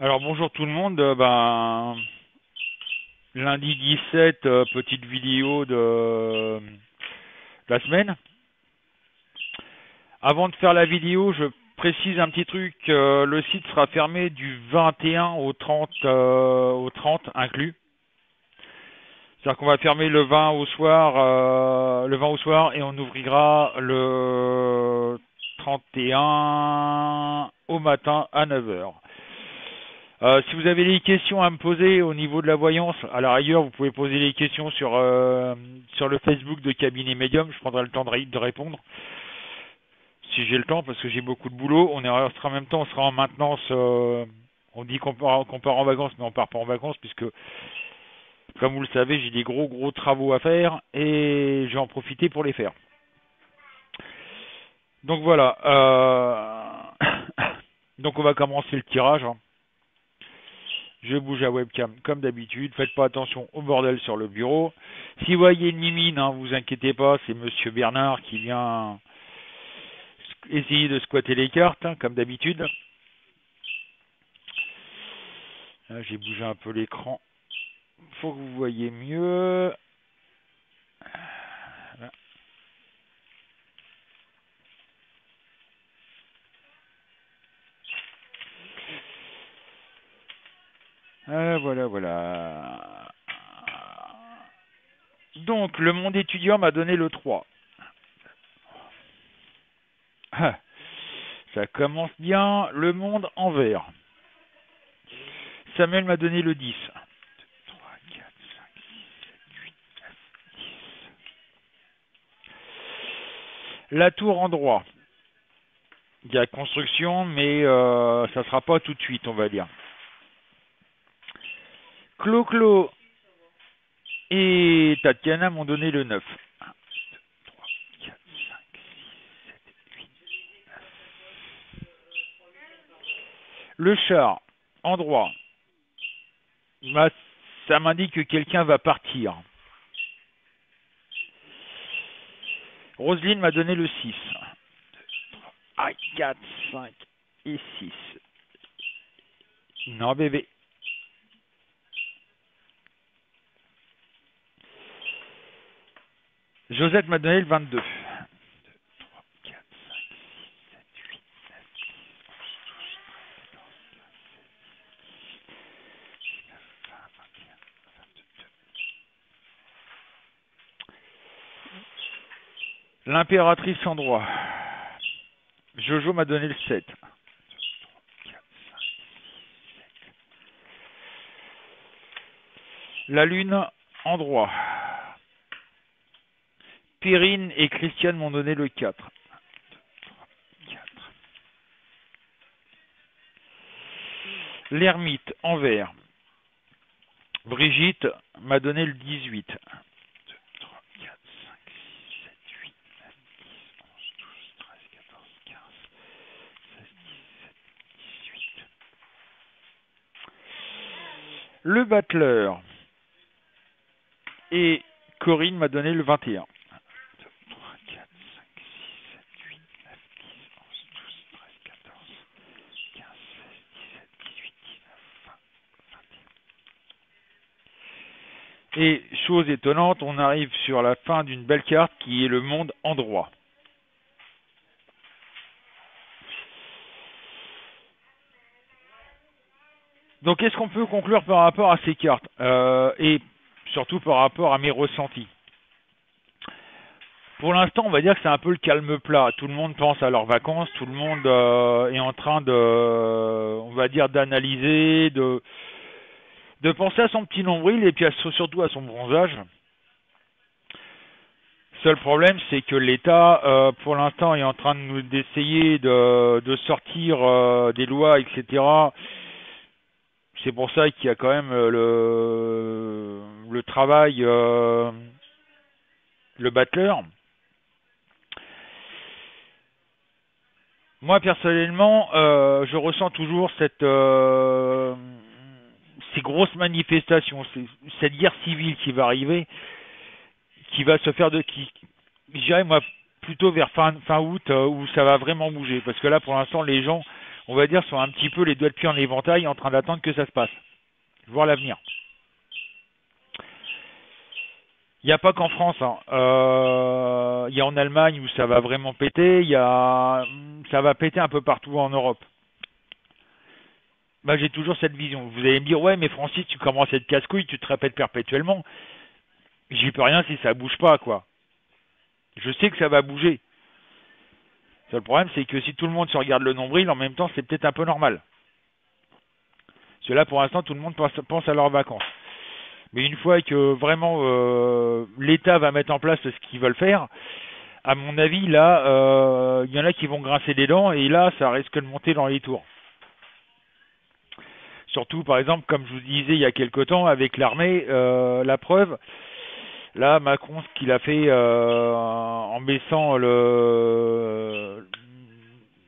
Alors bonjour tout le monde, lundi 17, petite vidéo de la semaine. Avant de faire la vidéo, je précise un petit truc, le site sera fermé du 21 au 30 inclus. C'est-à-dire qu'on va fermer le 20 au soir, et on ouvrira le 31 au matin à 9 heures. Si vous avez des questions à me poser au niveau de la voyance, à la rigueur, vous pouvez poser des questions sur le Facebook de Cabinet Medium. Je prendrai le temps de répondre si j'ai le temps, parce que j'ai beaucoup de boulot. En même temps, on sera en maintenance. On dit qu'on part en vacances, mais on part pas en vacances, puisque, comme vous le savez, j'ai des gros travaux à faire et je vais en profiter pour les faire. Donc voilà. Donc on va commencer le tirage, hein. Je bouge la webcam comme d'habitude. Faites pas attention au bordel sur le bureau. Si vous voyez une mimine, hein, vous inquiétez pas, c'est Monsieur Bernard qui vient essayer de squatter les cartes, hein, comme d'habitude. J'ai bougé un peu l'écran. Faut que vous voyez mieux. Voilà. Donc, le monde étudiant m'a donné le 3. Ah, ça commence bien. Le monde en vert. Samuel m'a donné le 10. 3, 4, 5, 6, 7, 8, 9, 10. La tour en droit. Il y a construction, mais ça sera pas tout de suite, on va dire. Clo-Clo et Tatiana m'ont donné le 9. 1, 2, 3, 4, 5, 6, 7, 8, 9. Le char, en droit. Ça m'indique que quelqu'un va partir. Roselyne m'a donné le 6. 4, 5 et 6. Non, bébé. Josette m'a donné le 22. 1, 2, 3, 4, 5, 6, 7, 8, 9, 10, 11, 12, 13, 14, 15, 16, 17, 18, 19, 20, 21, 22. L'impératrice en droit. Jojo m'a donné le 7. 1, 2, 3, 4, 5, 6, 7. La lune en droit. Perrine et Christiane m'ont donné le 4. 1, 2, 3, 4. L'ermite en vert. Brigitte m'a donné le 18. 1, 2, 3, 4, 5, 6, 7, 8, 9, 10, 11, 12, 13, 14, 15, 16, 17, 18. Le battleur et Corinne m'a donné le 21. 1, 2, 3, 4, 5, 6, 7, 8, 9, 10, 11, 12, 13, 14, 15, 16, 17, 18, 19, 20, 21. Et chose étonnante, on arrive sur la fin d'une belle carte qui est le monde en droit. Donc, qu'est-ce qu'on peut conclure par rapport à ces cartes et surtout par rapport à mes ressentis? Pour l'instant, on va dire que c'est un peu le calme plat. Tout le monde pense à leurs vacances, tout le monde est en train de, on va dire, d'analyser, de penser à son petit nombril et puis surtout à son bronzage. Seul problème, c'est que l'État, pour l'instant, est en train d'essayer de sortir des lois, etc. C'est pour ça qu'il y a quand même le travail, le battleur. Moi, personnellement, je ressens toujours ces grosses manifestations, cette guerre civile qui va arriver, qui va se faire je dirais moi, plutôt vers fin août, où ça va vraiment bouger. Parce que là, pour l'instant, les gens on va dire, sont un petit peu les doigts de pied en éventail en train d'attendre que ça se passe, voir l'avenir. Il n'y a pas qu'en France, hein. Il y a en Allemagne où ça va vraiment péter, ça va péter un peu partout en Europe. Bah, j'ai toujours cette vision. Vous allez me dire, ouais, mais Francis, tu commences à être casse-couille, tu te répètes perpétuellement. J'y peux rien si ça bouge pas, quoi. Je sais que ça va bouger. Le problème, c'est que si tout le monde se regarde le nombril, en même temps, c'est peut-être un peu normal. Parce que là, pour l'instant, tout le monde pense à leurs vacances. Mais une fois que vraiment l'État va mettre en place ce qu'ils veulent faire, à mon avis, là, il y en a qui vont grincer des dents, et là, ça risque de monter dans les tours. Surtout, par exemple, comme je vous disais il y a quelque temps, avec l'armée, la preuve, là, Macron, ce qu'il a fait en baissant le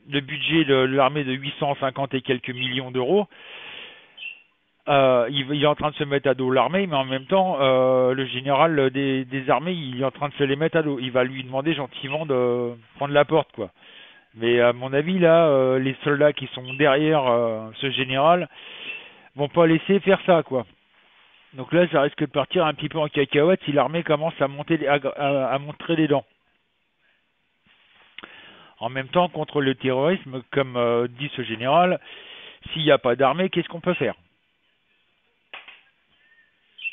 budget de l'armée de 850 et quelques millions d'euros, il est en train de se mettre à dos l'armée, mais en même temps, le général des armées, il est en train de se les mettre à dos. Il va lui demander gentiment de prendre la porte, quoi. Mais à mon avis, là, les soldats qui sont derrière ce général vont pas laisser faire ça, quoi. Donc là, ça risque de partir un petit peu en cacahuète si l'armée commence à montrer les dents. En même temps, contre le terrorisme, comme dit ce général, s'il n'y a pas d'armée, qu'est-ce qu'on peut faire?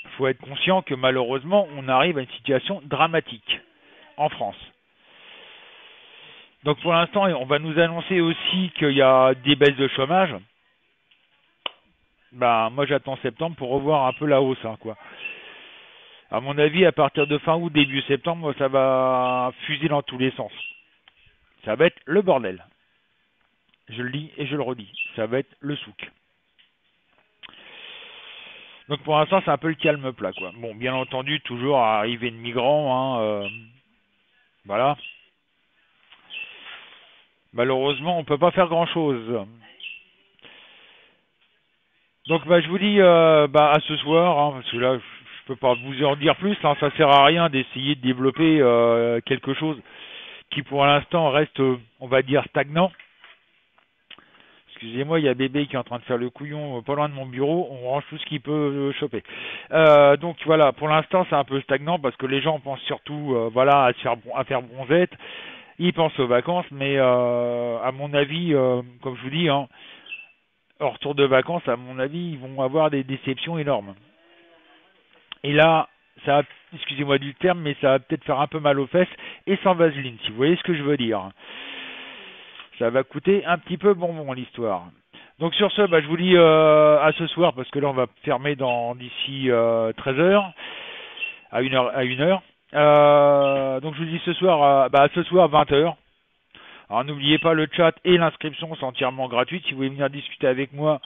Il faut être conscient que malheureusement, on arrive à une situation dramatique en France. Donc pour l'instant, on va nous annoncer aussi qu'il y a des baisses de chômage. Bah, moi j'attends septembre pour revoir un peu la hausse, hein, quoi. À mon avis, à partir de fin août, début septembre, ça va fuser dans tous les sens. Ça va être le bordel. Je le dis et je le redis. Ça va être le souk. Donc pour l'instant, c'est un peu le calme plat, quoi. Bon, bien entendu, toujours arrivée de migrants, hein, voilà. Malheureusement, on peut pas faire grand-chose. Donc bah, je vous dis à ce soir, hein, parce que là, je peux pas vous en dire plus, hein, ça sert à rien d'essayer de développer quelque chose qui pour l'instant reste, on va dire, stagnant. Excusez-moi, il y a bébé qui est en train de faire le couillon pas loin de mon bureau, on range tout ce qu'il peut choper. Donc voilà, pour l'instant c'est un peu stagnant parce que les gens pensent surtout voilà, à faire bronzette, ils pensent aux vacances, mais à mon avis, comme je vous dis, hein, au retour de vacances, à mon avis, ils vont avoir des déceptions énormes. Et là, ça, excusez-moi du terme, mais ça va peut-être faire un peu mal aux fesses et sans vaseline, si vous voyez ce que je veux dire. Ça va coûter un petit peu bonbon l'histoire. Donc sur ce, bah, je vous dis à ce soir, parce que là on va fermer d'ici 13 heures, à 1 heure. Donc je vous dis ce soir, ce soir 20 heures. Alors n'oubliez pas, le chat et l'inscription sont entièrement gratuites. Si vous voulez venir discuter avec moi,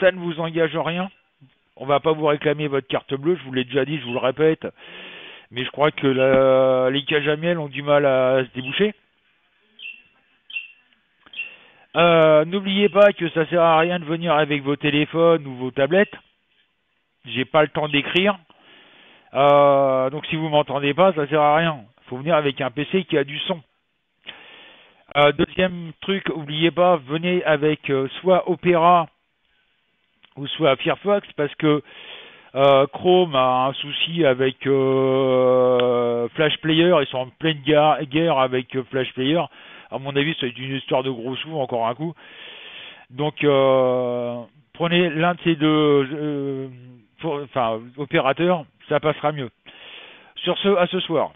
ça ne vous engage en rien. On va pas vous réclamer votre carte bleue, je vous l'ai déjà dit, je vous le répète. Mais je crois que les cages à miel ont du mal à se déboucher. N'oubliez pas que ça sert à rien de venir avec vos téléphones ou vos tablettes. J'ai pas le temps d'écrire. Donc si vous m'entendez pas, ça sert à rien. Faut venir avec un PC qui a du son. Deuxième truc, n'oubliez pas, venez avec soit Opera ou soit Firefox parce que Chrome a un souci avec Flash Player. Ils sont en pleine guerre avec Flash Player. À mon avis, c'est une histoire de gros sous, encore un coup. Donc, prenez l'un de ces deux opérateurs, ça passera mieux. Sur ce, à ce soir.